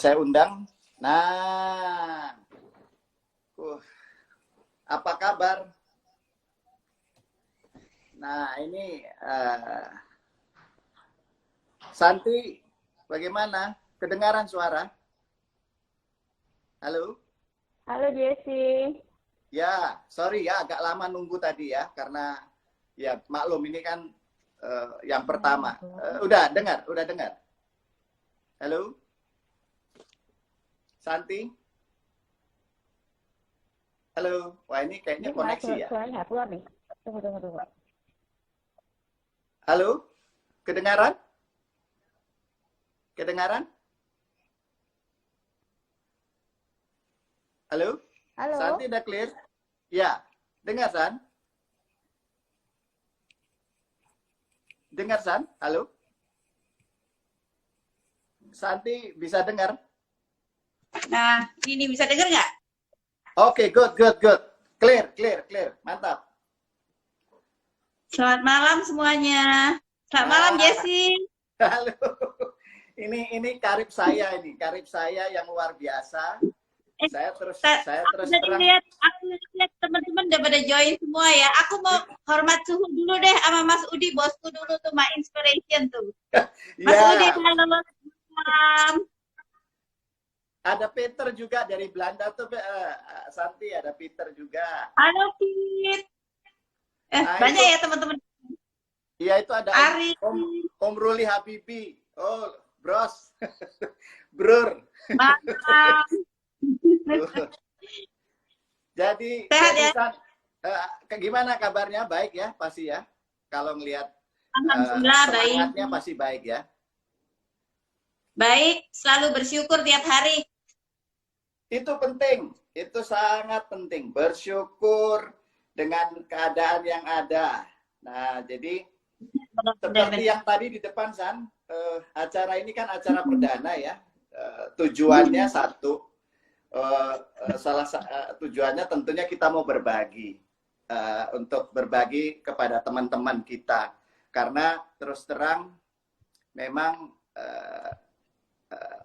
Saya undang. Nah, apa kabar? Nah, ini Santi, bagaimana? Kedengaran suara? Halo? Halo Jesse. Ya, sorry ya, agak lama nunggu tadi ya, karena ya maklum ini kan yang pertama. Udah dengar? Halo? Santi? Halo? Wah, ini kayaknya koneksi ya. Suaranya keluar nih. Tunggu. Halo? Kedengaran? Kedengaran? Halo? Halo. Santi udah clear? Ya, dengar San? Dengar San? Halo? Santi bisa dengar? Nah, ini bisa dengar nggak? Oke, good. Clear. Mantap. Selamat malam semuanya. Selamat malam Jesse. Halo. Ini karib saya yang luar biasa. Saya terus terang. Aku lihat teman-teman udah pada join semua ya. Aku mau hormat suhu dulu deh sama Mas Udi, bosku dulu tuh, my inspiration tuh. Mas Udi, halo malam. Ada Peter juga dari Belanda tuh, Santi, ada Peter juga. Halo Pit. Banyak ya teman-teman. Iya, itu ada Ari. Om Ruli Habibi. Oh, bros. Brur. Malam. Jadi, sehat ya? gimana kabarnya? Baik ya, pasti ya. Kalau ngelihat Alhamdulillah semangatnya baik. pasti baik ya. Baik, selalu bersyukur tiap hari. Itu penting, itu sangat penting. Bersyukur dengan keadaan yang ada. Nah, jadi seperti yang tadi di depan San, acara ini kan acara perdana ya. Tujuannya satu, tujuannya tentunya kita mau berbagi, untuk berbagi kepada teman-teman kita. Karena terus terang, memang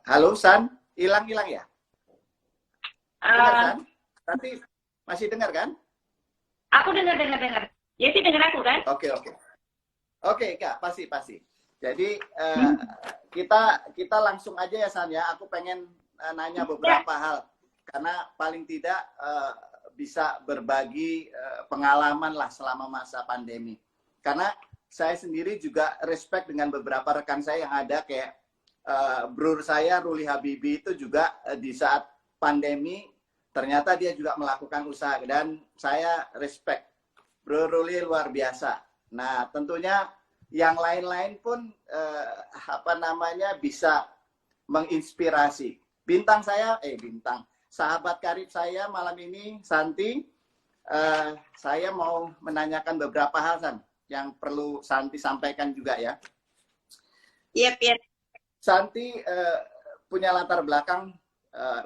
halo San, hilang ya? Dengar kan? Tapi masih dengar kan? Aku dengar. Jesse dengar aku kan? Oke, Kak, pasti. Jadi kita langsung aja ya San ya. Aku pengen nanya beberapa hal karena paling tidak bisa berbagi pengalaman lah selama masa pandemi. Karena saya sendiri juga respect dengan beberapa rekan saya yang ada kayak brur saya Ruli Habibi itu juga di saat pandemi ternyata dia juga melakukan usaha dan saya respect. Bro Ruli luar biasa. Nah, tentunya yang lain-lain pun bisa menginspirasi. Sahabat karib saya malam ini Santi, saya mau menanyakan beberapa hal San yang perlu Santi sampaikan juga ya. Yep. Santi punya latar belakang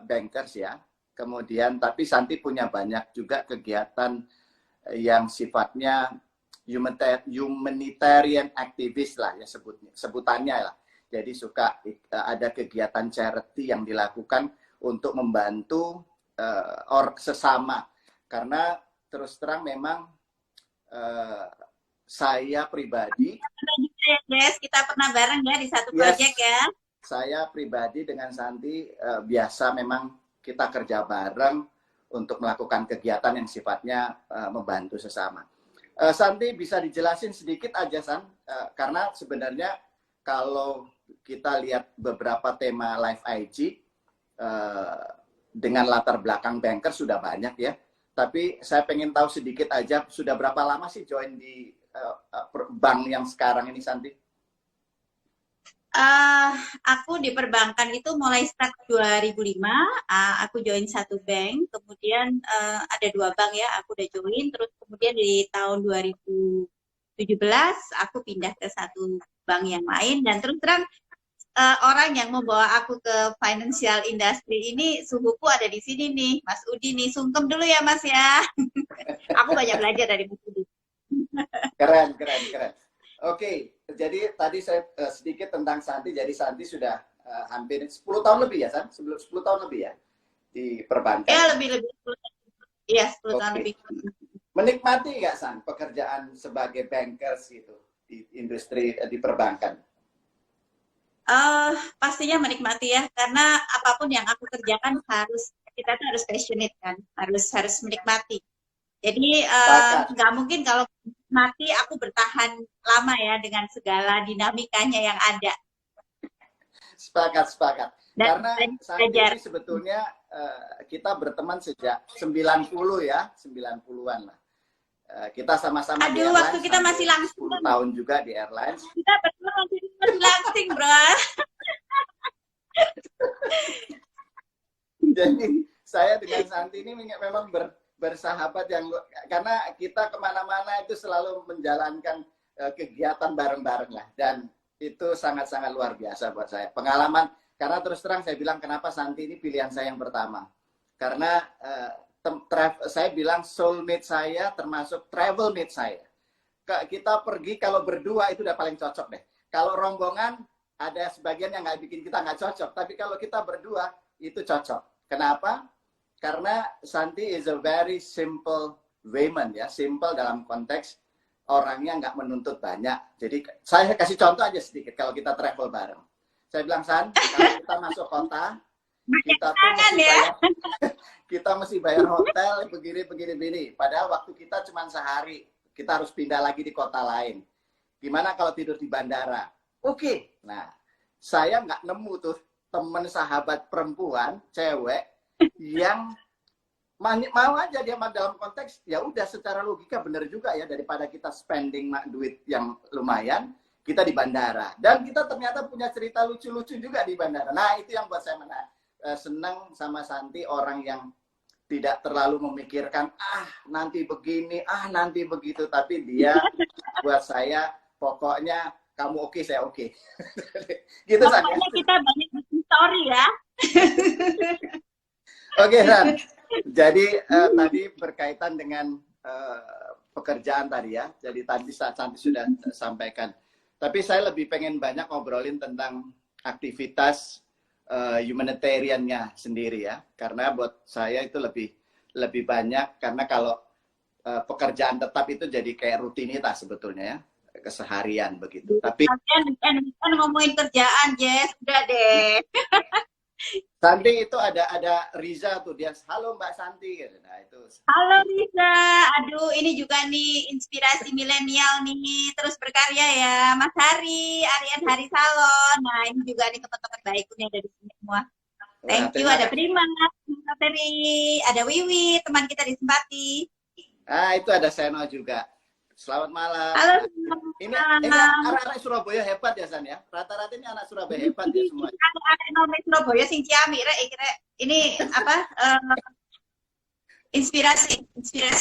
bankers ya. Kemudian tapi Santi punya banyak juga kegiatan yang sifatnya humanitarian activist lah ya sebutannya lah. Jadi suka ada kegiatan charity yang dilakukan untuk membantu sesama. Karena terus terang memang saya pribadi kita pernah bareng ya di satu proyek ya. Saya pribadi dengan Santi biasa memang kita kerja bareng untuk melakukan kegiatan yang sifatnya membantu sesama. Santi bisa dijelasin sedikit aja San, karena sebenarnya kalau kita lihat beberapa tema Live IG dengan latar belakang banker sudah banyak ya. Tapi saya pengen tahu sedikit aja, sudah berapa lama sih join di bank yang sekarang ini Santi? Aku di perbankan itu mulai start 2005, aku join satu bank, kemudian ada 2 bank ya, aku udah join, terus kemudian di tahun 2017 aku pindah ke satu bank yang lain, dan terus terang orang yang membawa aku ke financial industry ini, suhuku ada di sini nih, Mas Udi nih, sungkem dulu ya Mas ya. Aku banyak belajar dari Mas Udi. Keren. Oke, jadi tadi saya sedikit tentang Santi. Jadi Santi sudah hampir 10 tahun lebih ya, San? 10 tahun lebih ya di perbankan. Ya, lebih. Iya, 10 tahun Oke. lebih. Menikmati nggak, San, pekerjaan sebagai bankers gitu di industri di perbankan? Pastinya menikmati ya, karena apapun yang aku kerjakan kita tuh harus passionate kan, harus menikmati. Jadi Sepakat. nggak mungkin kalau mati aku bertahan lama ya dengan segala dinamikanya yang ada. Sepakat. Dan Karena saat belajar. ini sebetulnya kita berteman sejak 90 ya, 90-an lah. Kita sama-sama di Aduh, airlines. waktu kita masih langsing. 10 tahun juga di airlines. Kita berdua masih langsing, bro. Jadi saya dengan Santi ini memang bersahabat karena kita kemana-mana itu selalu menjalankan kegiatan bareng-bareng lah, dan itu sangat-sangat luar biasa buat saya pengalaman. Karena terus terang saya bilang kenapa Santi ini pilihan saya yang pertama, karena saya bilang soulmate saya termasuk travel mate saya. Kita pergi kalau berdua itu udah paling cocok deh. Kalau rombongan ada sebagian yang nggak bikin kita nggak cocok, tapi kalau kita berdua itu cocok. Kenapa? Karena Santi is a very simple woman ya, simple dalam konteks orangnya nggak menuntut banyak. Jadi saya kasih contoh aja sedikit kalau kita travel bareng. Saya bilang, San, kalau kita masuk kota, kita mesti bayar hotel begini. Padahal waktu kita cuma sehari, kita harus pindah lagi di kota lain. Gimana kalau tidur di bandara? Oke. Nah, saya nggak nemu tuh temen sahabat perempuan, cewek, yang mau aja dia dalam konteks, ya udah secara logika bener juga ya, daripada kita spending duit yang lumayan, kita di bandara. Dan kita ternyata punya cerita lucu-lucu juga di bandara. Nah, itu yang buat saya senang sama Santi, orang yang tidak terlalu memikirkan, nanti begini, nanti begitu. Tapi dia buat saya, pokoknya kamu oke, saya oke. Gitu, San. Pokoknya kita banyak story ya. Oke, San. Jadi tadi berkaitan dengan pekerjaan tadi ya. Jadi tadi Santi sudah sampaikan. Tapi saya lebih pengen banyak ngobrolin tentang aktivitas humanitarian-nya sendiri ya. Karena buat saya itu lebih banyak, karena kalau pekerjaan tetap itu jadi kayak rutinitas sebetulnya ya, keseharian begitu. Tapi kan ngomongin kerjaan, Jess, udah deh. Santi itu ada Riza tuh, dia halo Mbak Santi gitu. Nah, itu. Halo Riza, aduh ini juga nih inspirasi milenial nih, terus berkarya ya, Mas Aryan Hari Salon. Nah ini juga nih teman-teman baikku nih dari sini semua. Thank you, ada Prima, Teri, ada Wiwi, teman kita di Simpati. Itu ada Seno juga. Selamat malam. Halo. Ini anak-anak Surabaya hebat ya, San ya. Rata-rata ini anak Surabaya hebat ya semua. Anak Surabaya sing ciamik rek, ini apa? Inspirasi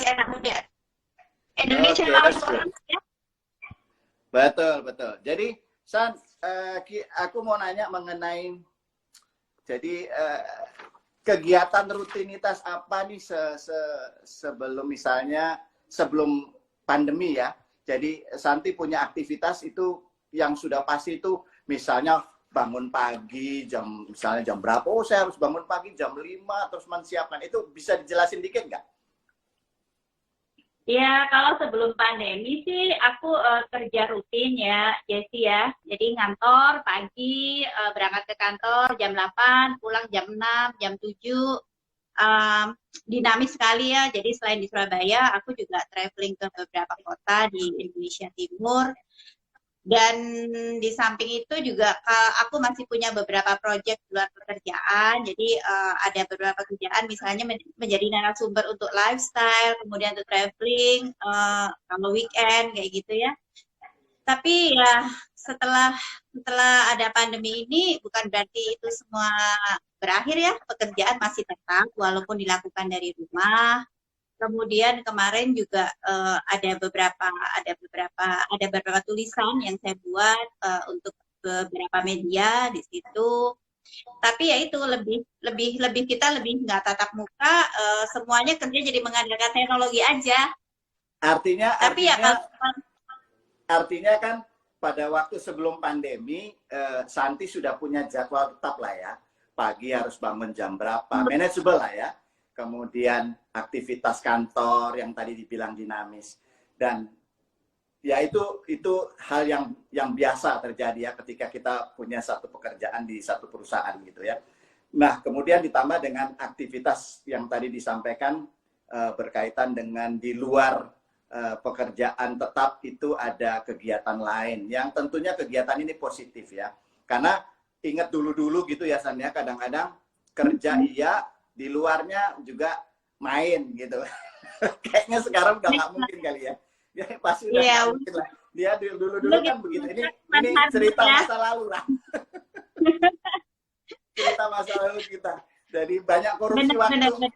anak muda. Indonesia ya. Betul. Jadi, San, aku mau nanya mengenai jadi kegiatan rutinitas apa nih sebelum pandemi ya. Jadi Santi punya aktivitas itu yang sudah pasti itu, misalnya bangun pagi misalnya jam berapa? Oh, saya harus bangun pagi jam 5 terus menyiapkan. Itu bisa dijelasin dikit nggak? Ya, kalau sebelum pandemi sih aku kerja rutin ya, Jessie ya. Jadi ngantor pagi, berangkat ke kantor jam 8, pulang jam 6, jam 7. Dinamis sekali ya. Jadi selain di Surabaya, aku juga traveling ke beberapa kota di Indonesia Timur. Dan di samping itu juga aku masih punya beberapa proyek luar pekerjaan. Jadi ada beberapa kerjaan misalnya menjadi narasumber untuk lifestyle, kemudian untuk traveling, kalau weekend kayak gitu ya. Tapi ya setelah ada pandemi ini bukan berarti itu semua berakhir ya, pekerjaan masih tetap walaupun dilakukan dari rumah. Kemudian kemarin juga ada beberapa tulisan yang saya buat untuk beberapa media di situ. Tapi ya itu lebih kita lebih nggak tatap muka, semuanya kerja jadi mengandalkan teknologi aja. Artinya kan pada waktu sebelum pandemi, Santi sudah punya jadwal tetap lah ya. Pagi harus bangun jam berapa, manageable lah ya. Kemudian aktivitas kantor yang tadi dibilang dinamis. Dan ya itu hal yang biasa terjadi ya ketika kita punya satu pekerjaan di satu perusahaan gitu ya. Nah, kemudian ditambah dengan aktivitas yang tadi disampaikan berkaitan dengan di luar pekerjaan tetap itu ada kegiatan lain yang tentunya kegiatan ini positif ya, karena ingat dulu gitu ya San ya, kadang-kadang kerja iya di luarnya juga main gitu. Kayaknya sekarang udah nggak mungkin kali ya, dia pasti udah nggak mungkin lah, dia dulu kan begitu. Ini cerita masa lalu lah. Cerita masa lalu kita, jadi banyak korupsi waktu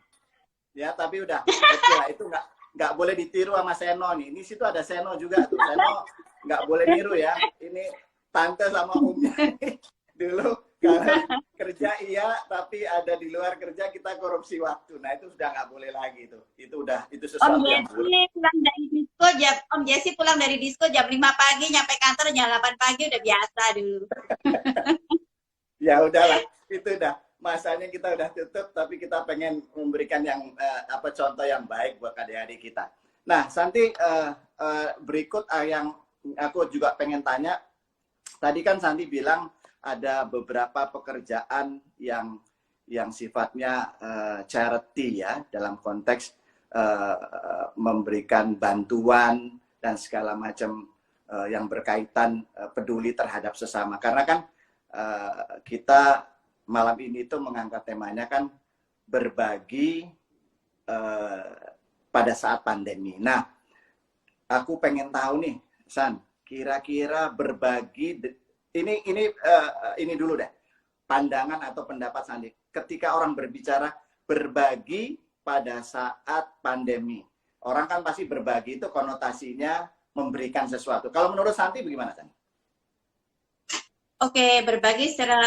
ya, tapi udah oke lah, itu nggak boleh ditiru sama Seno nih. Ini situ ada Seno juga tuh. Seno nggak boleh niru ya. Ini tante sama omnya dulu kalau kerja iya, tapi ada di luar kerja kita korupsi waktu. Nah itu sudah nggak boleh lagi tuh. Itu sesuatu yang buruk. Om Jesse pulang dari disco jam 5 pagi, nyampe kantor jam 8 pagi udah biasa dulu. Ya udahlah, itu udah. Masanya kita udah tutup, tapi kita pengen memberikan yang contoh yang baik buat adik-adik kita. Nah, Santi, berikut yang aku juga pengen tanya. Tadi kan Santi bilang ada beberapa pekerjaan yang sifatnya charity ya, dalam konteks memberikan bantuan dan segala macam yang berkaitan peduli terhadap sesama. Karena kan kita malam ini tuh mengangkat temanya kan berbagi pada saat pandemi. Nah, aku pengen tahu nih, San, kira-kira berbagi ini dulu deh, pandangan atau pendapat Sandi. Ketika orang berbicara berbagi pada saat pandemi, orang kan pasti berbagi itu konotasinya memberikan sesuatu. Kalau menurut Santi bagaimana, San? Oke, berbagi secara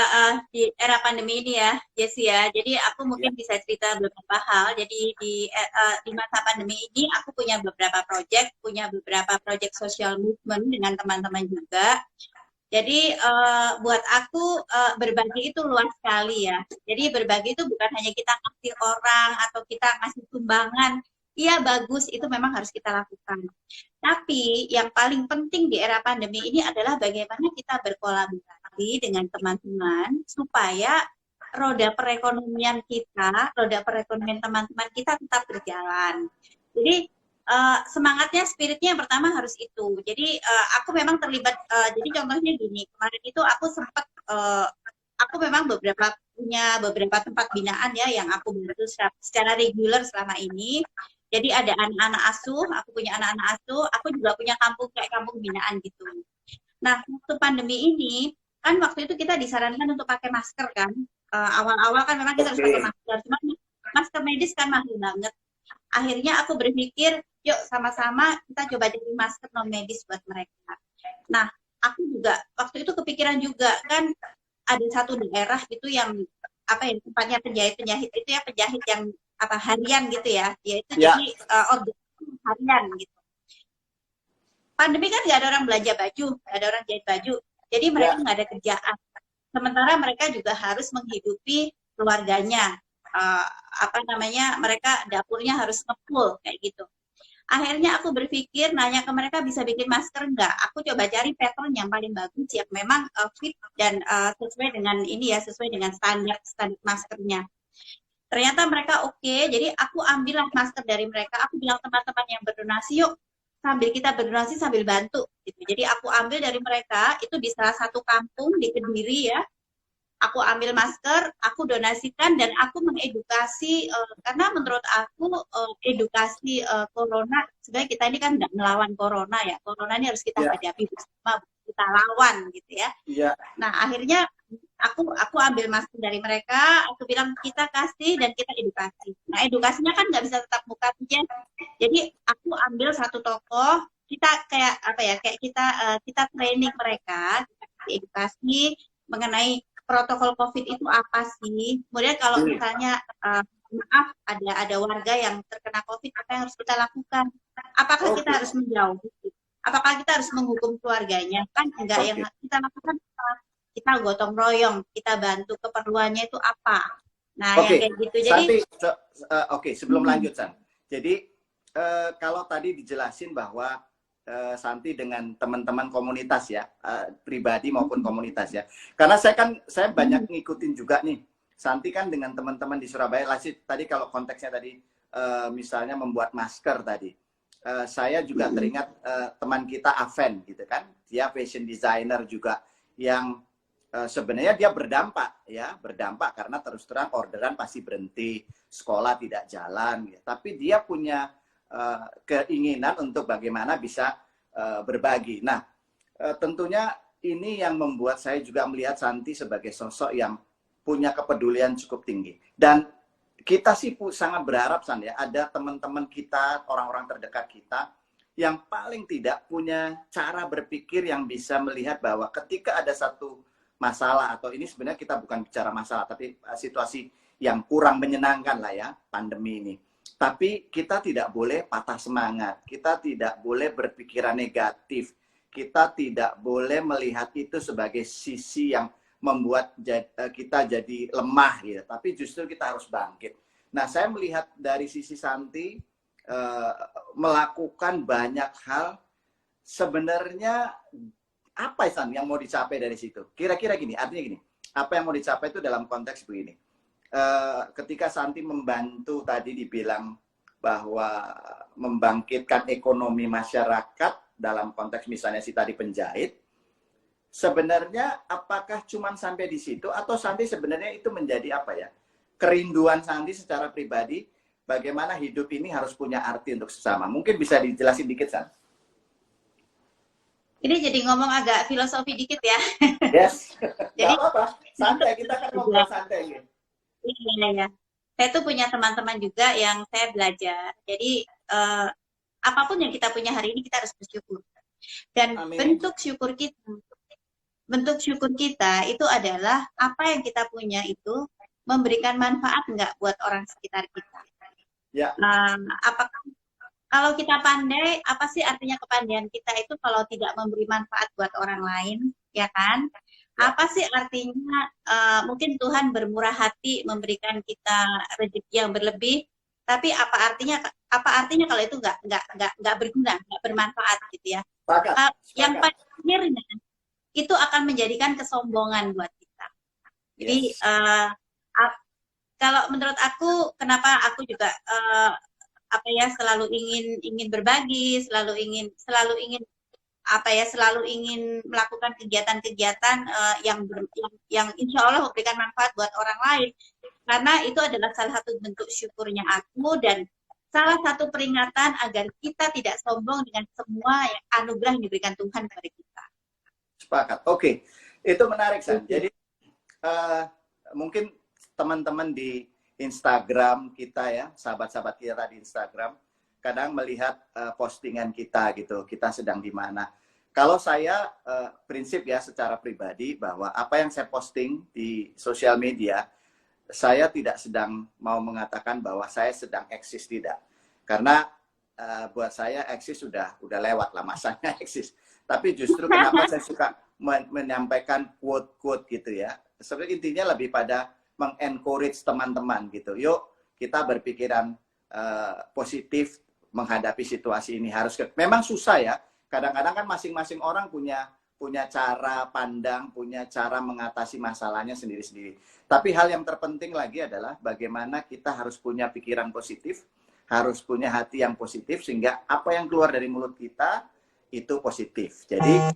di era pandemi ini ya, Jesse ya. Jadi aku mungkin bisa cerita beberapa hal. Jadi di masa pandemi ini aku punya beberapa project social movement dengan teman-teman juga. Jadi buat aku berbagi itu luas sekali ya. Jadi berbagi itu bukan hanya kita ngasih orang atau kita ngasih sumbangan. Iya bagus, itu memang harus kita lakukan. Tapi yang paling penting di era pandemi ini adalah bagaimana kita berkolaborasi dengan teman-teman supaya roda perekonomian teman-teman kita tetap berjalan. Jadi semangatnya, spiritnya yang pertama harus itu. Jadi aku memang terlibat. Jadi contohnya gini, kemarin itu aku sempat aku memang punya beberapa tempat binaan ya yang aku bantu secara reguler selama ini. Jadi ada anak-anak asuh, aku punya anak-anak asuh, aku juga punya kampung binaan gitu. Nah, waktu pandemi ini, kan waktu itu kita disarankan untuk pakai masker kan. Awal-awal kan memang kita harus pakai masker, cuma masker medis kan mahal banget. Akhirnya aku berpikir, yuk sama-sama kita coba jadi masker non medis buat mereka. Nah, aku juga waktu itu kepikiran juga kan ada satu daerah itu yang tempatnya penjahit itu ya, penjahit yang harian gitu ya, yaitu jadi order harian gitu. Pandemi kan nggak ada orang belanja baju, nggak ada orang jahit baju, jadi mereka nggak ada kerjaan. Sementara mereka juga harus menghidupi keluarganya, mereka dapurnya harus nge-full kayak gitu. Akhirnya aku berpikir nanya ke mereka bisa bikin masker nggak? Aku coba cari pattern yang paling bagus yang memang fit dan sesuai dengan sesuai dengan standar maskernya. Ternyata mereka oke, jadi aku ambillah masker dari mereka. Aku bilang teman-teman yang berdonasi, yuk sambil kita berdonasi sambil bantu. Gitu. Jadi aku ambil dari mereka, itu di salah satu kampung di Kediri ya. Aku ambil masker, aku donasikan dan aku mengedukasi, karena menurut aku edukasi corona, sebenarnya kita ini kan nggak melawan corona ya. Corona ini harus kita hadapi bersama, kita lawan gitu ya. Nah akhirnya aku ambil masker dari mereka, aku bilang kita kasih dan kita edukasi. Nah edukasinya kan nggak bisa tetap muka aja. Jadi aku ambil satu tokoh, kita kayak kita training mereka, edukasi mengenai protokol COVID itu apa sih. Kemudian kalau misalnya maaf ada warga yang terkena COVID, apa yang harus kita lakukan? Apakah kita harus menjauh? Apakah kita harus menghukum keluarganya? Kan enggak, yang Oke. kita lakukan kita gotong royong, kita bantu keperluannya itu apa. Nah, yang Oke, kayak gitu. Jadi, Santi, oke, sebelum lanjut, San. Jadi, kalau tadi dijelasin bahwa Santi dengan teman-teman komunitas ya, pribadi maupun komunitas ya. Karena saya banyak ngikutin juga nih. Santi kan dengan teman-teman di Surabaya, tadi kalau konteksnya tadi misalnya membuat masker tadi. Saya juga teringat teman kita Aven gitu kan. Dia fashion designer juga yang sebenarnya dia berdampak karena terus terang orderan pasti berhenti, sekolah tidak jalan, ya. Tapi dia punya keinginan untuk bagaimana bisa berbagi. Nah, tentunya ini yang membuat saya juga melihat Santi sebagai sosok yang punya kepedulian cukup tinggi. Dan kita sih sangat berharap, San, ya, ada teman-teman kita, orang-orang terdekat kita yang paling tidak punya cara berpikir yang bisa melihat bahwa ketika ada satu masalah, atau ini sebenarnya kita bukan bicara masalah, tapi situasi yang kurang menyenangkan lah ya, pandemi ini. Tapi kita tidak boleh patah semangat, kita tidak boleh berpikiran negatif, kita tidak boleh melihat itu sebagai sisi yang membuat kita jadi lemah gitu, tapi justru kita harus bangkit. Nah, saya melihat dari sisi Santi melakukan banyak hal. Sebenarnya apa San yang mau dicapai dari situ? Kira-kira gini, artinya gini, apa yang mau dicapai itu dalam konteks begini. Ketika Santi membantu tadi dibilang bahwa membangkitkan ekonomi masyarakat dalam konteks misalnya si tadi penjahit, sebenarnya apakah cuma sampai di situ atau Santi sebenarnya itu menjadi apa ya? Kerinduan Santi secara pribadi, bagaimana hidup ini harus punya arti untuk sesama. Mungkin bisa dijelasin dikit, San. ini jadi ngomong agak filosofi dikit ya. Yes. Jadi, nggak apa-apa. Santai, kita kan ngobrol santai. Gitu. Iya. Saya tuh punya teman-teman juga yang saya belajar. Jadi, apapun yang kita punya hari ini, kita harus bersyukur. Dan Amin. bentuk syukur kita itu adalah apa yang kita punya itu memberikan manfaat nggak buat orang sekitar kita. Ya. Apakah kalau kita pandai, apa sih artinya kepandaian kita itu kalau tidak memberi manfaat buat orang lain, ya kan? Apa sih artinya mungkin Tuhan bermurah hati memberikan kita rezeki yang berlebih, tapi apa artinya kalau itu nggak berguna, nggak bermanfaat gitu ya? Yang pada akhirnya itu akan menjadikan kesombongan buat kita. Jadi kalau menurut aku, kenapa aku juga selalu ingin berbagi, selalu ingin melakukan kegiatan-kegiatan yang insya Allah memberikan manfaat buat orang lain, karena itu adalah salah satu bentuk syukurnya aku dan salah satu peringatan agar kita tidak sombong dengan semua anugerah yang diberikan Tuhan kepada kita. Sepakat. Oke. Itu menarik, San. Jadi mungkin teman-teman di Instagram kita ya, sahabat-sahabat kita di Instagram, kadang melihat postingan kita gitu, kita sedang di mana. Kalau saya prinsip ya secara pribadi bahwa apa yang saya posting di sosial media, saya tidak sedang mau mengatakan bahwa saya sedang eksis, tidak. Karena buat saya eksis sudah lewat lah masanya eksis. Tapi justru kenapa saya suka menyampaikan quote-quote gitu ya. Sebenarnya intinya lebih pada mengencourage teman-teman gitu. Yuk kita berpikiran positif menghadapi situasi ini. Memang susah ya. Kadang-kadang kan masing-masing orang punya cara pandang, punya cara mengatasi masalahnya sendiri-sendiri. Tapi hal yang terpenting lagi adalah bagaimana kita harus punya pikiran positif, harus punya hati yang positif, sehingga apa yang keluar dari mulut kita itu positif. Jadi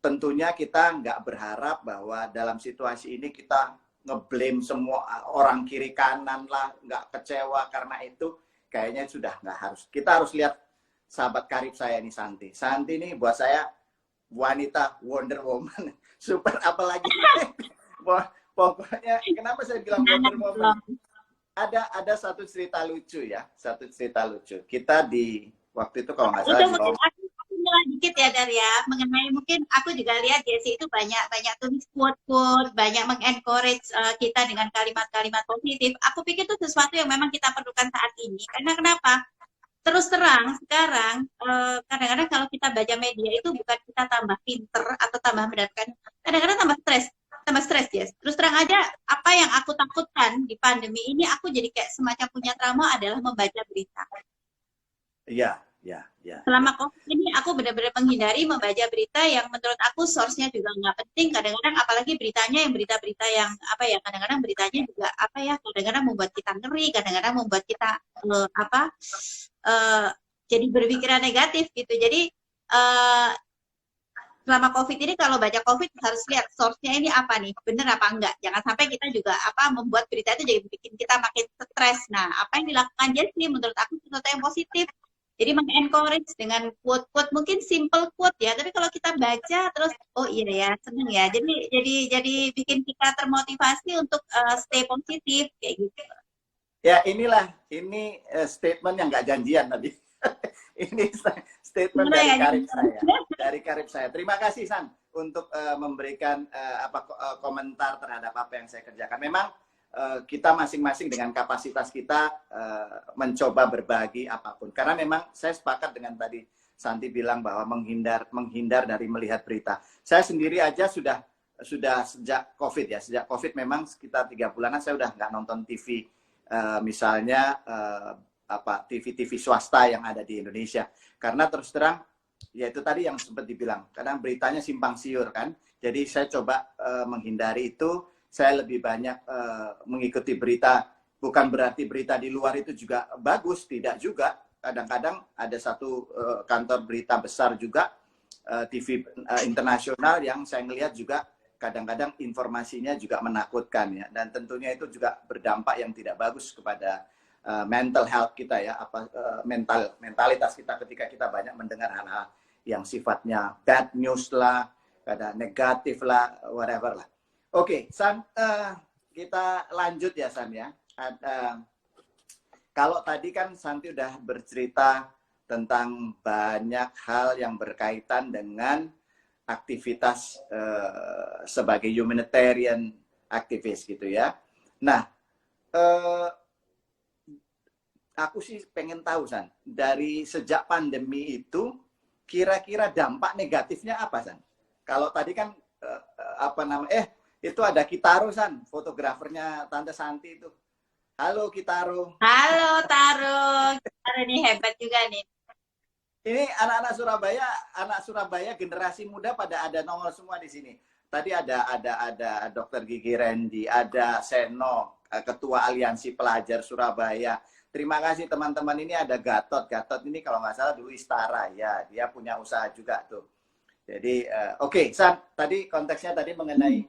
tentunya kita nggak berharap bahwa dalam situasi ini kita ngeblame semua orang kiri kanan lah, nggak kecewa karena itu, kayaknya sudah nggak harus. Kita harus lihat sahabat karib saya ini Santi. Santi ini buat saya wanita Wonder Woman. Super apalagi. Pokoknya kenapa saya bilang Wonder Woman? Ada satu cerita lucu ya, Kita di waktu itu kalau nggak salah dikit ya dari ya, mengenai mungkin aku juga lihat Jessie itu banyak tulis quote-quote, banyak mengencourage kita dengan kalimat-kalimat positif. Aku pikir itu sesuatu yang memang kita perlukan saat ini. Karena kenapa? terus terang sekarang kadang-kadang kalau kita baca media itu bukan kita tambah pinter atau tambah mendapatkan, kadang-kadang tambah stres ya. Terus terang aja, apa yang aku takutkan di pandemi ini, aku jadi kayak semacam punya trauma adalah membaca berita. Iya, iya, iya. Selama COVID ini aku benar-benar menghindari membaca berita yang menurut aku source-nya juga nggak penting. Kadang-kadang apalagi beritanya yang berita-berita yang apa ya, kadang-kadang beritanya juga apa ya, kadang-kadang membuat kita ngeri, kadang-kadang membuat kita jadi berpikiran negatif gitu. Jadi selama COVID ini kalau baca COVID harus lihat source-nya ini apa nih, benar apa enggak. Jangan sampai kita juga membuat berita itu jadi bikin kita makin stres. Nah, apa yang dilakukan Jessie menurut aku sesuatu yang positif. Jadi mengencourage dengan quote-quote, mungkin simple quote ya, tapi kalau kita baca terus oh iya ya, seneng ya. Jadi bikin kita termotivasi untuk stay positif kayak gitu. Ya ini statement yang nggak janjian tadi. Ini statement dari karib saya. Terima kasih San untuk memberikan komentar terhadap apa yang saya kerjakan. Memang kita masing-masing dengan kapasitas kita mencoba berbagi apapun. Karena memang saya sepakat dengan tadi Santi bilang bahwa menghindar dari melihat berita. Saya sendiri aja sudah sejak COVID ya. Sejak COVID memang sekitar 3 bulanan saya udah nggak nonton TV. Misalnya TV swasta yang ada di Indonesia. Karena terus terang, ya itu tadi yang sempat dibilang. Kadang beritanya simpang siur kan. Jadi saya coba menghindari itu. Saya lebih banyak mengikuti berita, bukan berarti berita di luar itu juga bagus, tidak juga. Kadang-kadang ada satu kantor berita besar juga, TV internasional yang saya melihat juga kadang-kadang informasinya juga menakutkan ya. Dan tentunya itu juga berdampak yang tidak bagus kepada mental health kita ya, mentalitas kita ketika kita banyak mendengar hal-hal yang sifatnya bad news lah, kadang negatif lah, whatever lah. Oke, San, kita lanjut ya San ya. Kalau tadi kan Santi udah bercerita tentang banyak hal yang berkaitan dengan aktivitas sebagai humanitarian aktivis gitu ya. Nah, aku sih pengen tahu San, dari sejak pandemi itu kira-kira dampak negatifnya apa San? Kalau tadi kan itu ada Kitaro San, fotografernya Tante Santi itu. Halo Kitaro. Halo Taro. Taro ini hebat juga nih. Ini anak Surabaya generasi muda pada ada nongol semua di sini. Tadi ada Dr. Gigi Randy, ada Seno, Ketua Aliansi Pelajar Surabaya. Terima kasih teman-teman, ini ada Gatot. Gatot ini kalau nggak salah dulu Istara ya, dia punya usaha juga tuh. Jadi oke, San, tadi konteksnya tadi mengenai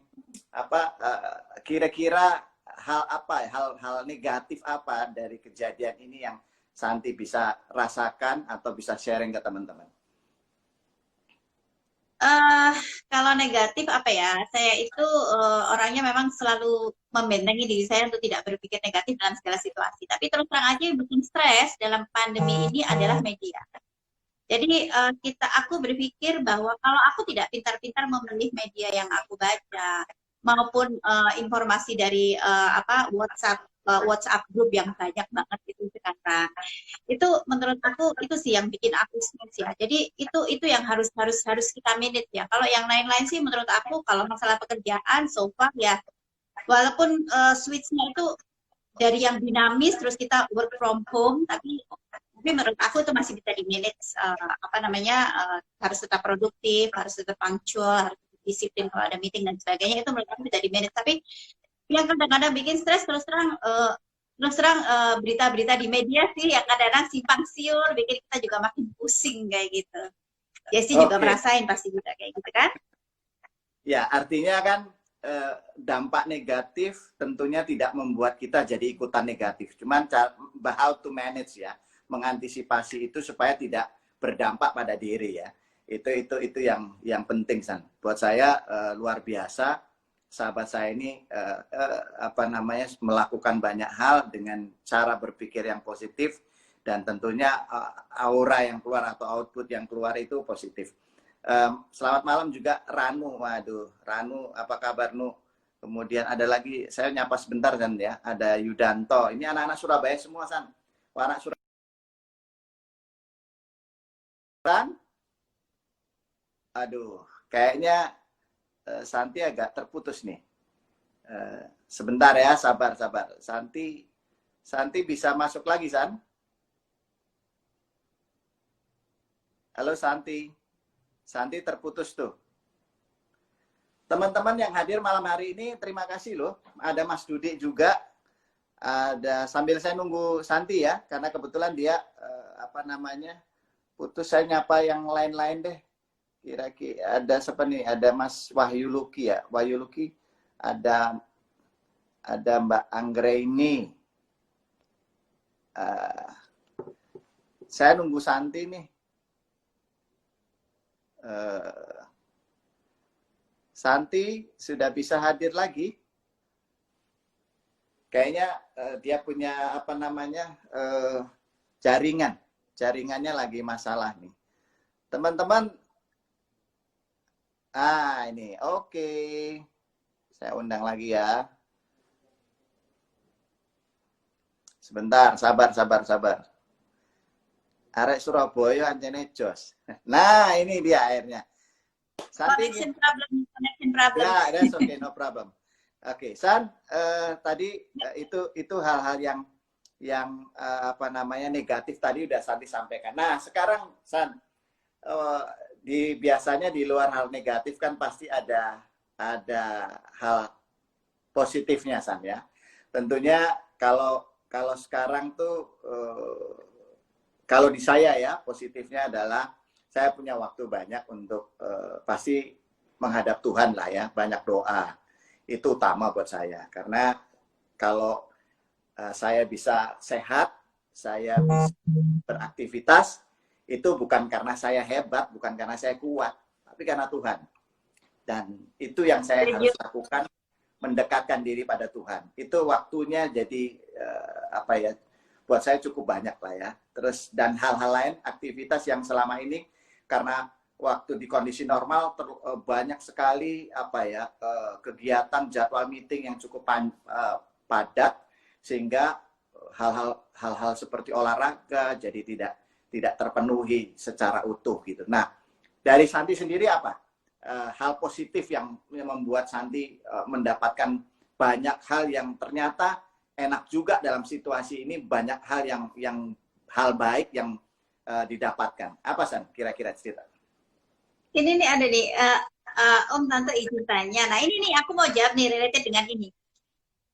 kira-kira hal negatif apa dari kejadian ini yang Santi bisa rasakan atau bisa sharing ke teman-teman? Kalau negatif apa ya, saya itu orangnya memang selalu membentengi diri saya untuk tidak berpikir negatif dalam segala situasi. Tapi terus terang aja yang bikin stres dalam pandemi ini adalah media. Jadi aku berpikir bahwa kalau aku tidak pintar-pintar memilih media yang aku baca maupun informasi dari WhatsApp grup yang banyak banget itu sekarang, itu menurut aku itu sih yang bikin aku stres ya. Jadi itu yang harus kita manage ya. Kalau yang lain-lain sih menurut aku kalau masalah pekerjaan so far ya, walaupun switch-nya itu dari yang dinamis terus kita work from home, tapi menurut aku itu masih bisa di-manage, harus tetap produktif, harus tetap punctual, harus disiplin kalau ada meeting dan sebagainya, itu menurut aku bisa di-manage. Tapi yang kadang-kadang bikin stres terus terang berita-berita di media sih yang kadang-kadang simpang siur, bikin kita juga makin pusing kayak gitu. Jessie juga merasain pasti juga kayak gitu kan? Ya, artinya kan dampak negatif tentunya tidak membuat kita jadi ikutan negatif. Cuman how to manage ya, mengantisipasi itu supaya tidak berdampak pada diri ya. Itu yang penting San. Buat saya luar biasa. Sahabat saya ini melakukan banyak hal dengan cara berpikir yang positif dan tentunya aura yang keluar atau output yang keluar itu positif. Selamat malam juga Ranu. Waduh, Ranu apa kabar Nu? Kemudian ada lagi, saya nyapa sebentar kan ya, ada Yudanto. Ini anak-anak Surabaya semua San. Anak Surabaya San? Aduh, kayaknya Santi agak terputus nih. Sebentar ya, sabar. Santi bisa masuk lagi, San? Halo Santi. Santi terputus tuh. Teman-teman yang hadir malam hari ini, terima kasih loh. Ada Mas Dudik juga. Ada sambil saya nunggu Santi ya, karena kebetulan dia putus. Saya nyapa yang lain-lain deh. Kira-kira ada siapa nih? Ada Mas Wahyu Luki ya. Wahyu Luki. Ada Mbak Anggraini. Saya nunggu Santi nih. Santi sudah bisa hadir lagi. Kayaknya dia punya jaringannya lagi masalah nih. Teman-teman, ini oke. Saya undang lagi ya. Sebentar, sabar. Arek Surabaya anjene jos. Nah, ini dia akhirnya. Connection problem. Ya, that's okay, no problem. Oke, San, tadi itu hal-hal yang negatif tadi udah Santi sampaikan. Nah, sekarang San, biasanya di luar hal negatif kan pasti ada hal positifnya, San ya. Tentunya kalau sekarang tuh kalau di saya ya, positifnya adalah saya punya waktu banyak untuk pasti menghadap Tuhan lah ya, banyak doa. Itu utama buat saya. Karena kalau saya bisa sehat, saya bisa beraktivitas, itu bukan karena saya hebat, bukan karena saya kuat, tapi karena Tuhan. Dan itu yang saya harus lakukan, mendekatkan diri pada Tuhan. Itu waktunya jadi buat saya cukup banyak lah ya. Terus dan hal-hal lain, aktivitas yang selama ini karena waktu di kondisi normal banyak sekali kegiatan jadwal meeting yang cukup padat sehingga hal-hal seperti olahraga jadi tidak terpenuhi secara utuh gitu. Nah, dari Santi sendiri apa hal positif yang membuat Santi mendapatkan banyak hal yang ternyata enak juga dalam situasi ini, banyak hal yang hal baik yang didapatkan. Apa San kira-kira cerita? Ini nih ada nih, Om Tante izin tanya. Nah ini nih aku mau jawab nih related dengan ini.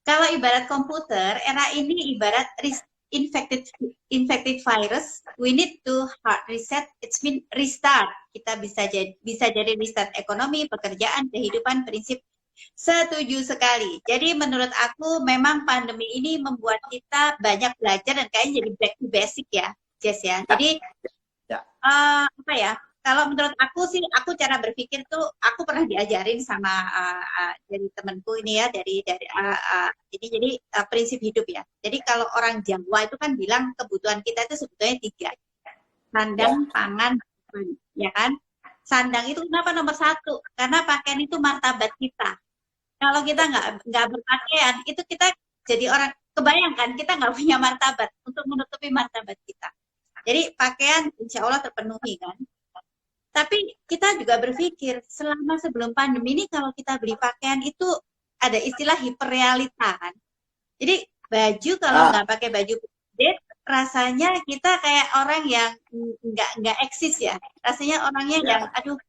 Kalau ibarat komputer, era ini ibarat infected virus, we need to hard reset. It's mean restart. Kita bisa jadi restart ekonomi, pekerjaan, kehidupan, prinsip. Setuju sekali. Jadi menurut aku memang pandemi ini membuat kita banyak belajar dan kayaknya jadi back to basic ya, Jess ya. Jadi kalau menurut aku sih, aku cara berpikir tuh, aku pernah diajarin sama dari temanku ini ya, jadi prinsip hidup ya. Jadi kalau orang Jawa itu kan bilang kebutuhan kita itu sebetulnya 3, sandang, pangan, ya kan? Sandang itu kenapa nomor 1? Karena pakaian itu martabat kita. Kalau kita nggak berpakaian, itu kita jadi orang, kebayangkan kita nggak punya martabat untuk menutupi martabat kita. Jadi pakaian insya Allah terpenuhi kan. Tapi kita juga berpikir selama sebelum pandemi ini kalau kita beli pakaian itu ada istilah hiperrealita kan. Jadi baju kalau nggak pakai baju branded, rasanya kita kayak orang yang nggak eksis ya. Rasanya orangnya yang aduh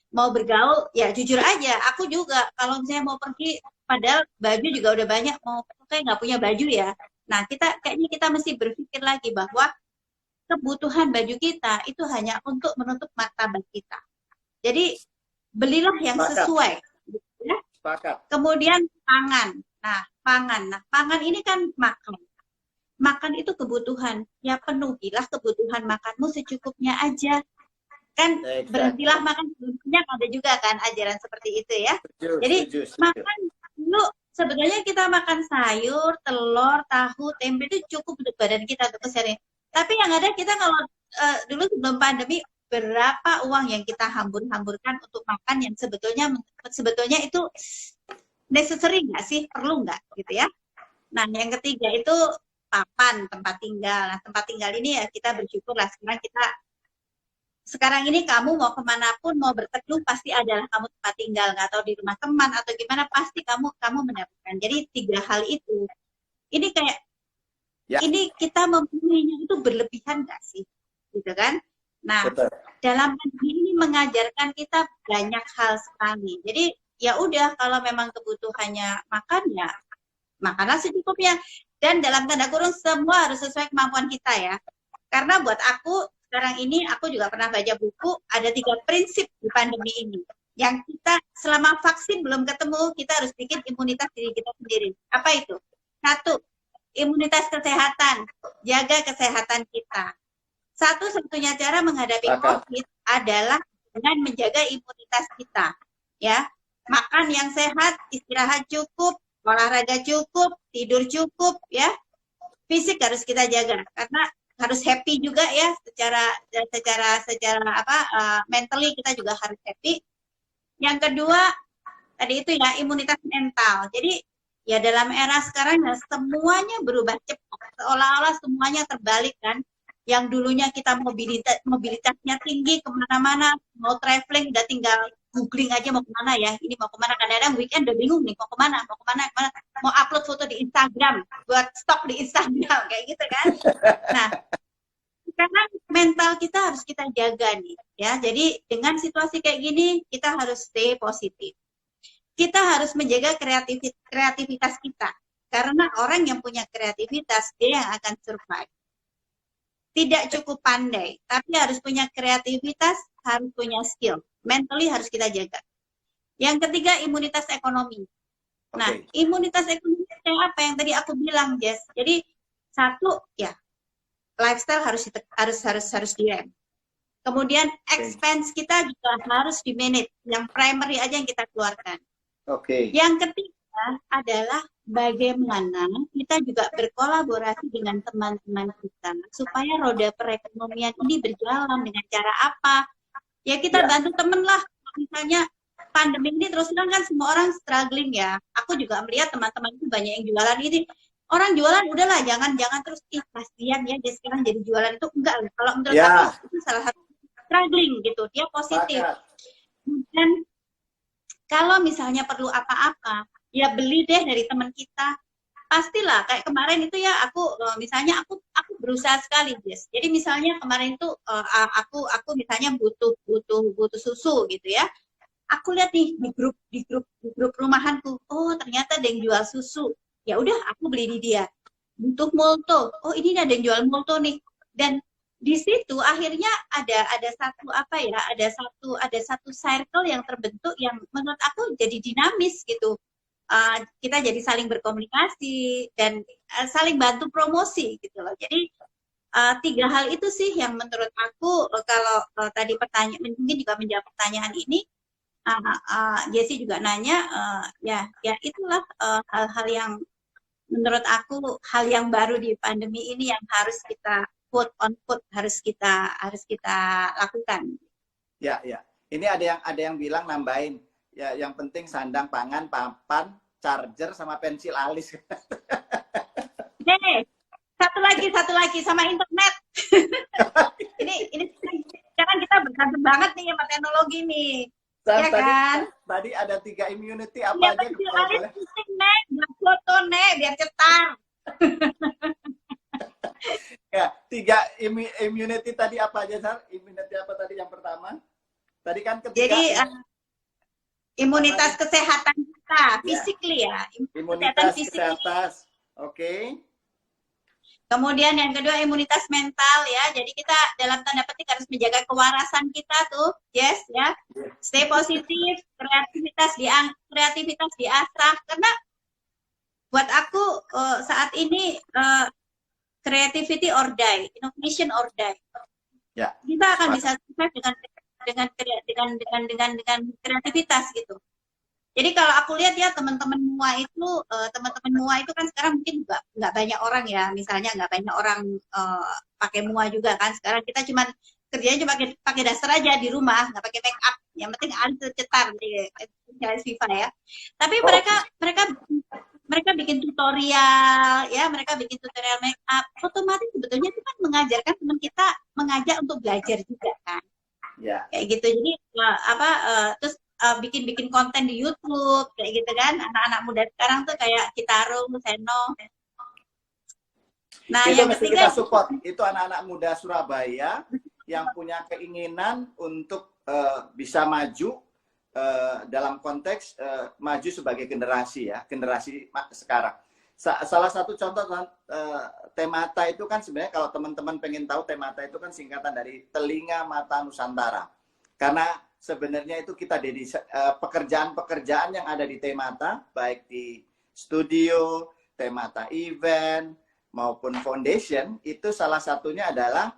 mau bergaul ya jujur aja. Aku juga kalau misalnya mau pergi padahal baju juga udah banyak, mau kayak nggak punya baju ya. Nah kayaknya kita mesti berpikir lagi bahwa kebutuhan baju kita itu hanya untuk menutup martabat kita. Jadi belilah yang sesuai. Ya. Kemudian pangan. Nah, pangan ini kan makan. Makan itu kebutuhan. Ya penuhilah kebutuhan makanmu secukupnya aja. Kan berhentilah makan sebelumnya, ada juga kan ajaran seperti itu ya. Jadi makan dulu sebenarnya kita makan sayur, telur, tahu, tempe itu cukup untuk badan kita untuk keseharian. Tapi yang ada kita kalau dulu sebelum pandemi berapa uang yang kita hambur-hamburkan untuk makan yang sebetulnya itu necessary nggak sih, perlu nggak gitu ya. Nah yang ketiga itu papan, tempat tinggal. Nah tempat tinggal ini ya kita bersyukur lah sekarang kita sekarang ini kamu mau kemanapun, mau berteduh, pasti adalah kamu tempat tinggal, nggak tahu di rumah teman atau gimana, pasti kamu mendapatkan. Jadi 3 hal itu, ini kayak Ya. ini kita memenuhinya itu berlebihan nggak sih, gitu kan? Nah, Betul. dalam pandemi ini mengajarkan kita banyak hal sekali. Jadi ya udah, kalau memang kebutuhannya makan ya makanlah secukupnya. Dan dalam tanda kurung semua harus sesuai kemampuan kita ya. Karena buat aku sekarang ini, aku juga pernah baca buku, ada 3 prinsip di pandemi ini. Yang kita selama vaksin belum ketemu, kita harus bikin imunitas diri kita sendiri. Apa itu? 1, imunitas kesehatan, jaga kesehatan kita. Satu-satunya cara menghadapi COVID adalah dengan menjaga imunitas kita, ya. Makan yang sehat, istirahat cukup, olahraga cukup, tidur cukup, ya. Fisik harus kita jaga karena harus happy juga ya, secara mentally kita juga harus happy. Yang kedua tadi itu ya, imunitas mental. Jadi ya dalam era sekarang ya, semuanya berubah cepat, seolah-olah semuanya terbalik kan. Yang dulunya kita mobilitasnya tinggi kemana-mana, mau traveling udah tinggal googling aja mau kemana ya, ini mau kemana, kadang-kadang weekend udah bingung nih mau kemana, mau upload foto di Instagram buat stok di Instagram kayak gitu kan. Nah, sekarang mental kita harus kita jaga nih ya. Jadi dengan situasi kayak gini kita harus stay positif. Kita harus menjaga kreativitas kita. Karena orang yang punya kreativitas, dia yang akan survive. Tidak cukup pandai, tapi harus punya kreativitas, harus punya skill. Mentally harus kita jaga. Yang ketiga, imunitas ekonomi. Nah, imunitas ekonomi kayak apa yang tadi aku bilang, Jess. Jadi, 1, ya, lifestyle harus direm. Kemudian, expense kita juga harus di-manage. Yang primary aja yang kita keluarkan. Yang ketiga adalah bagaimana kita juga berkolaborasi dengan teman-teman kita supaya roda perekonomian ini berjalan dengan cara apa? Ya kita bantu temen lah. Misalnya pandemi ini terus terang kan semua orang struggling ya. Aku juga melihat teman-teman itu banyak yang jualan ini. Orang jualan udahlah, jangan terus kasihan ya dia sekarang jadi jualan itu enggak. Kalau menurut aku itu salah satu struggling gitu. Dia positif. Dan kalau misalnya perlu apa-apa, ya beli deh dari teman kita. Pastilah kayak kemarin itu ya aku berusaha sekali, Jess. Jadi misalnya kemarin itu aku misalnya butuh susu gitu ya. Aku lihat nih di grup rumahanku, oh ternyata ada yang jual susu. Ya udah aku beli di dia. Butuh molto. Oh ini ada yang jual molto nih. Dan di situ akhirnya ada satu circle yang terbentuk yang menurut aku jadi dinamis gitu. Kita jadi saling berkomunikasi dan saling bantu promosi gitu loh. Jadi 3 hal itu sih yang menurut aku kalau tadi pertanyaan mungkin juga menjawab pertanyaan ini. Jessie juga nanya ya itulah hal-hal yang menurut aku hal yang baru di pandemi ini yang harus kita quote on quote harus kita lakukan. Ya. Ini ada yang bilang nambahin. Ya, yang penting sandang, pangan, papan, charger, sama pensil alis. Satu lagi sama internet. ini sekarang kita bergantung banget nih sama teknologi nih. Ya kan? Tadi ada 3 immunity apa ya, aja? Pensil alis penting, Nek. Buat foto, Nek, biar cetar. Ya, 3 immunity tadi apa aja, Sar? Immunity apa tadi yang pertama? Tadi kan ketiga. Jadi imunitas kesehatan kita, physically ya. Imunitas kesehatan. Oke. Kemudian yang kedua imunitas mental ya. Jadi kita dalam tanda petik harus menjaga kewarasan kita tuh, yes ya. Stay positif, kreativitas diasah. Karena buat aku saat ini creativity or die, innovation or die. Ya. Kita akan bisa sukses dengan kreativitas gitu. Jadi kalau aku lihat ya teman-teman MUA itu kan sekarang mungkin nggak banyak orang ya, misalnya nggak banyak orang pakai MUA juga kan. Sekarang kita kerjanya cuma pakai daster aja di rumah, nggak pakai make up. Yang penting alis cetar di Viva ya. Tapi mereka bikin tutorial ya, mereka bikin tutorial make up. Otomatis sebetulnya itu kan mengajarkan teman kita mengajak untuk belajar juga kan. Ya. kayak gitu. Jadi terus bikin konten di YouTube kayak gitu kan. Anak-anak muda sekarang tuh kayak Citarum, Seno. Nah, Itu yang mesti ketiga kita support. Itu anak-anak muda Surabaya yang punya keinginan untuk bisa maju dalam konteks maju sebagai generasi ya, generasi sekarang. Salah satu contoh Temata itu kan sebenarnya kalau teman-teman pengen tahu, Temata itu kan singkatan dari Telinga Mata Nusantara. Karena sebenarnya itu kita dari pekerjaan-pekerjaan yang ada di Temata, baik di studio, Temata event, maupun foundation, itu salah satunya adalah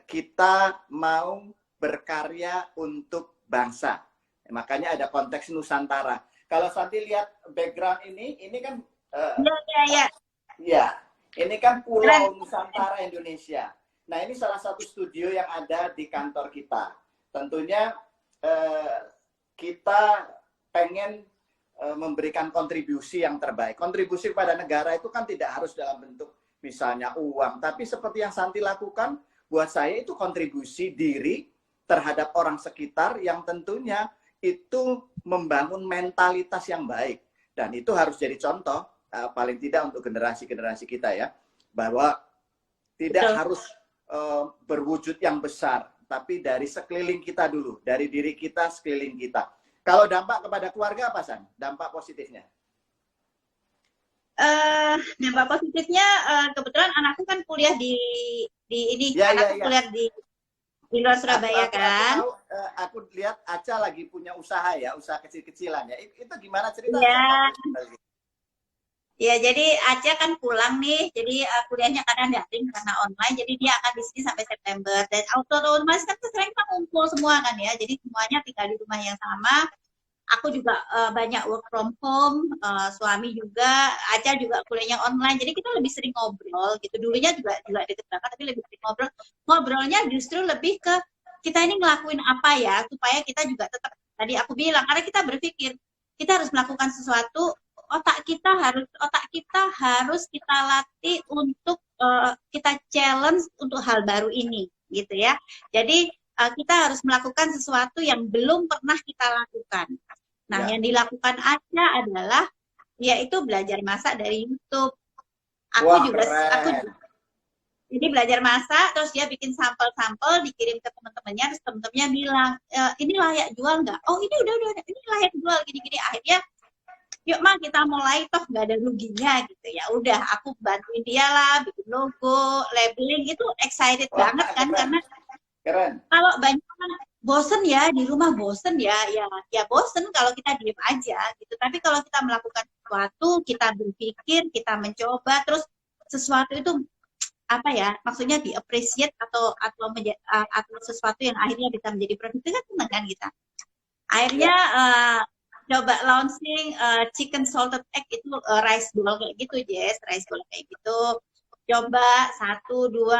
kita mau berkarya untuk bangsa. Makanya ada konteks Nusantara. Kalau Santi lihat background ini kan ya, ini kan Pulau Nusantara Indonesia. Nah, ini salah satu studio yang ada di kantor kita. Tentunya kita pengen memberikan kontribusi yang terbaik. Kontribusi kepada negara itu kan tidak harus dalam bentuk misalnya uang, tapi seperti yang Santi lakukan, buat saya itu kontribusi diri terhadap orang sekitar yang tentunya itu membangun mentalitas yang baik. Dan itu harus jadi contoh, paling tidak untuk generasi-generasi kita ya, bahwa tidak harus berwujud yang besar, tapi dari sekeliling kita dulu, dari diri kita, sekeliling kita. Kalau dampak kepada keluarga apa, San? Dampak positifnya? Dampak positifnya, kebetulan anakku kan kuliah di ini, anakku kuliah di luar Surabaya kan. Aku lihat Aca lagi punya usaha ya, usaha kecil-kecilan ya. Itu gimana ceritanya? Ya, jadi Aca kan pulang nih, jadi kuliahnya kadang daring karena online, jadi dia akan di sini sampai September. Dan otomatis kan sering kita ngumpul semua kan ya, jadi semuanya tinggal di rumah yang sama. Aku juga banyak work from home, suami juga, Aca juga kuliahnya online, jadi kita lebih sering ngobrol gitu. Dulunya juga deket banget, tapi lebih sering ngobrol. Ngobrolnya justru lebih ke kita ini ngelakuin apa ya, supaya kita juga tetap, tadi aku bilang, karena kita berpikir, kita harus melakukan sesuatu, otak kita harus kita latih untuk kita challenge untuk hal baru ini, gitu ya. Jadi kita harus melakukan sesuatu yang belum pernah kita lakukan. Nah, yang dilakukan Aca adalah yaitu belajar masak dari YouTube. Jadi belajar masak, terus dia bikin sampel-sampel, dikirim ke teman-temannya, terus teman-temannya bilang, ini layak jual nggak? Oh, ini udah, ini layak jual, gini-gini. Akhirnya, yuk Ma, kita mulai, toh nggak ada ruginya gitu ya. Udah, aku bantuin dia lah, bikin logo, labeling, itu excited banget kan, karena kalau banyak bosen ya, di rumah bosen ya bosen kalau kita diem aja gitu. Tapi kalau kita melakukan sesuatu, kita berpikir, kita mencoba, terus sesuatu itu apa ya, maksudnya di-appreciate atau sesuatu yang akhirnya bisa menjadi produk, itu kan seneng kan kita. Akhirnya coba launching chicken salted egg itu rice bowl kayak gitu, Jess, rice bowl kayak gitu. Coba 1, 2,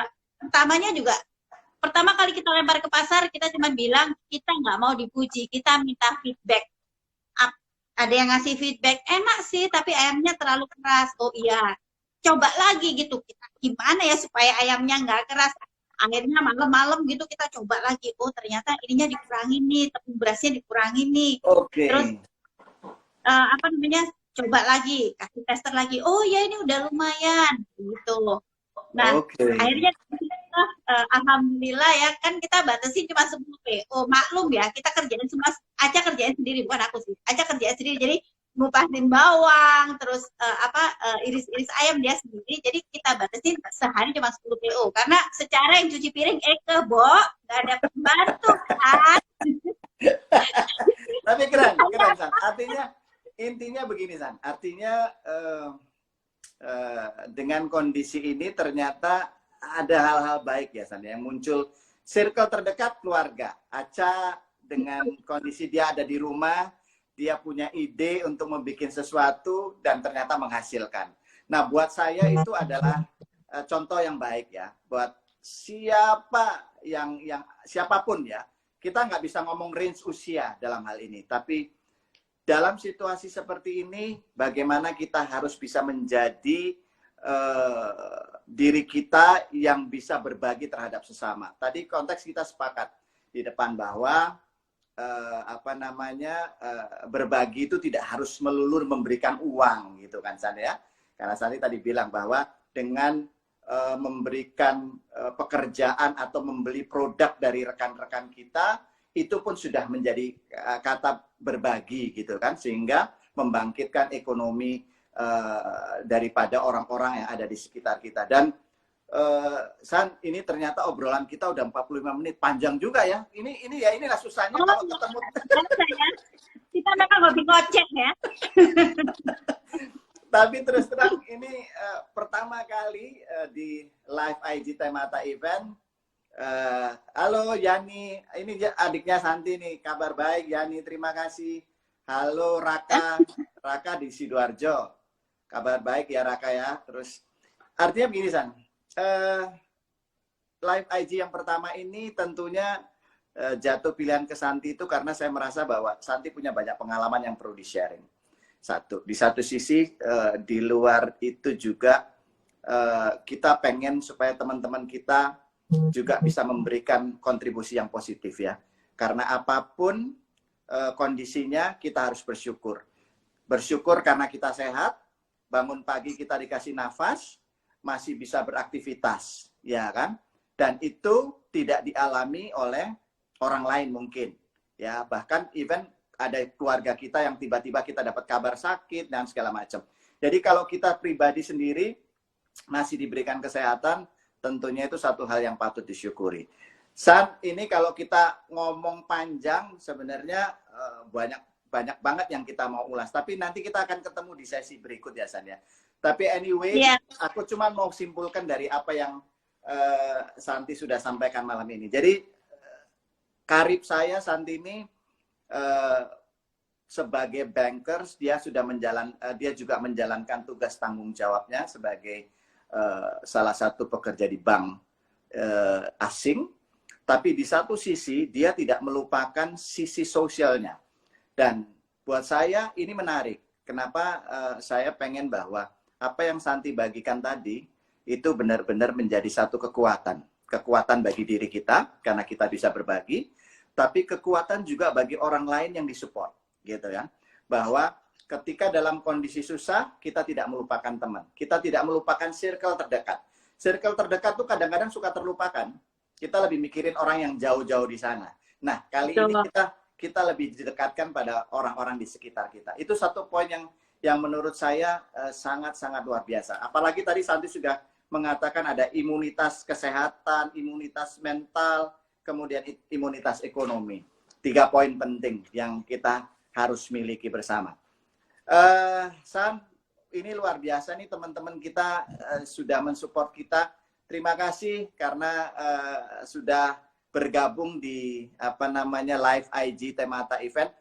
pertama kali kita lempar ke pasar, kita cuma bilang, kita nggak mau dipuji, kita minta feedback. Ada yang ngasih feedback, enak sih, tapi ayamnya terlalu keras. Oh iya, coba lagi gitu. Kita gimana ya supaya ayamnya nggak keras. Akhirnya malam-malam gitu kita coba lagi. Oh ternyata ininya dikurangi nih, tepung berasnya dikurangi nih. Terus, coba lagi, kasih tester lagi. Oh ya ini udah lumayan, gitu. Nah, akhirnya alhamdulillah ya, kan kita batasin cuma 10 PO. Maklum ya, kita kerjain semua, Aca kerjain sendiri, bukan aku sih. Aca kerjain sendiri, jadi ngupasin bawang, terus iris-iris ayam dia sendiri. Jadi kita batasin sehari cuma 10 PO. Karena secara yang cuci piring, Bo, nggak ada pembantu kan. Tapi keren, San. Intinya begini, San. Artinya dengan kondisi ini ternyata ada hal-hal baik ya, San, yang muncul. Circle terdekat keluarga. Aca dengan kondisi dia ada di rumah, dia punya ide untuk membuat sesuatu dan ternyata menghasilkan. Nah, buat saya itu adalah contoh yang baik ya. Buat siapapun ya, kita nggak bisa ngomong range usia dalam hal ini. Tapi dalam situasi seperti ini, bagaimana kita harus bisa menjadi diri kita yang bisa berbagi terhadap sesama. Tadi konteks kita sepakat. di depan bahwa berbagi itu tidak harus melulu memberikan uang gitu kan San ya. Karena Santi tadi bilang bahwa dengan memberikan pekerjaan atau membeli produk dari rekan-rekan kita itu pun sudah menjadi kata berbagi gitu kan, sehingga membangkitkan ekonomi daripada orang-orang yang ada di sekitar kita. Dan San, ini ternyata obrolan kita udah 45 menit, panjang juga ya. Inilah susahnya kalau ketemu. Kita memang hobi ngoceh ya. Tapi terus terang ini pertama kali di live IG Temata Event. Halo Yani, ini adiknya Santi nih, kabar baik Yani, terima kasih. Halo Raka, Raka di Sidoarjo, kabar baik ya Raka ya. Terus artinya begini San, live IG yang pertama ini tentunya jatuh pilihan ke Santi itu karena saya merasa bahwa Santi punya banyak pengalaman yang perlu di-sharing. Di satu sisi di luar itu juga kita pengen supaya teman-teman kita juga bisa memberikan kontribusi yang positif ya. Karena apapun kondisinya kita harus bersyukur. Bersyukur karena kita sehat, bangun pagi kita dikasih nafas, masih bisa beraktivitas, ya kan? Dan itu tidak dialami oleh orang lain mungkin. Ya, bahkan even ada keluarga kita yang tiba-tiba kita dapat kabar sakit dan segala macam. Jadi kalau kita pribadi sendiri masih diberikan kesehatan, tentunya itu satu hal yang patut disyukuri. San, ini kalau kita ngomong panjang sebenarnya banyak banget yang kita mau ulas. Tapi nanti kita akan ketemu di sesi berikut ya San ya. Tapi anyway, aku cuma mau simpulkan dari apa yang Santi sudah sampaikan malam ini. Jadi karib saya Santi ini sebagai bankers dia juga menjalankan tugas tanggung jawabnya sebagai salah satu pekerja di bank asing, tapi di satu sisi dia tidak melupakan sisi sosialnya. Dan buat saya ini menarik. Kenapa saya pengen bahwa apa yang Santi bagikan tadi itu benar-benar menjadi satu kekuatan bagi diri kita karena kita bisa berbagi. Tapi kekuatan juga bagi orang lain yang disupport, gitu ya. Bahwa ketika dalam kondisi susah, kita tidak melupakan teman. Kita tidak melupakan circle terdekat. Circle terdekat tuh kadang-kadang suka terlupakan. Kita lebih mikirin orang yang jauh-jauh di sana. Nah, kali ini kita lebih didekatkan pada orang-orang di sekitar kita. Itu satu poin yang menurut saya sangat-sangat luar biasa. Apalagi tadi Santi sudah mengatakan ada imunitas kesehatan, imunitas mental, kemudian imunitas ekonomi. 3 poin penting yang kita harus miliki bersama. San, ini luar biasa nih teman-teman kita sudah mensupport kita. Terima kasih karena sudah bergabung di live IG Temata Event.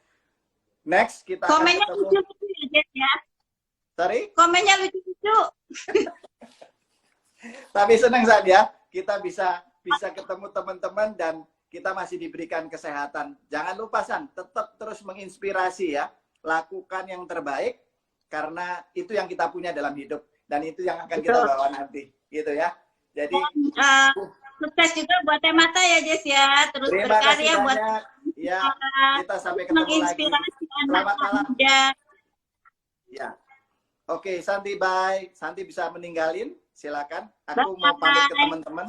Next kita komennya akan lucu-lucu ya. Sorry? Komennya lucu-lucu. Tapi senang saja kita bisa ketemu teman-teman dan kita masih diberikan kesehatan. Jangan lupa San, tetap terus menginspirasi ya. Lakukan yang terbaik karena itu yang kita punya dalam hidup dan itu yang akan kita bawa nanti, gitu ya. Jadi sukses juga buat Temata ya Jess ya. Terus berkarya buat ya. Kita sampai ketemu lagi. Selamat malam. Ya. Oke, Santi bye. Santi bisa meninggalin, silakan. Aku mau pamit ke teman-teman.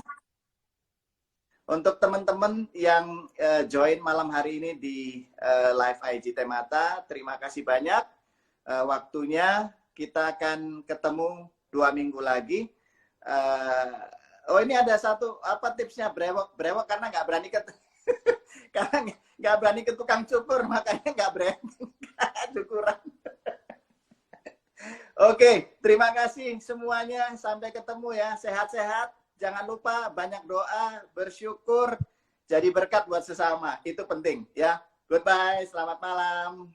Untuk teman-teman yang join malam hari ini di live IG Temata, terima kasih banyak. Waktunya kita akan ketemu 2 minggu lagi. Ini ada satu tipsnya brewok karena nggak berani karena nggak berani ke tukang cukur, makanya nggak berani cukuran. Oke, terima kasih semuanya. Sampai ketemu ya. Sehat-sehat. Jangan lupa banyak doa, bersyukur, jadi berkat buat sesama. Itu penting ya. Goodbye, selamat malam.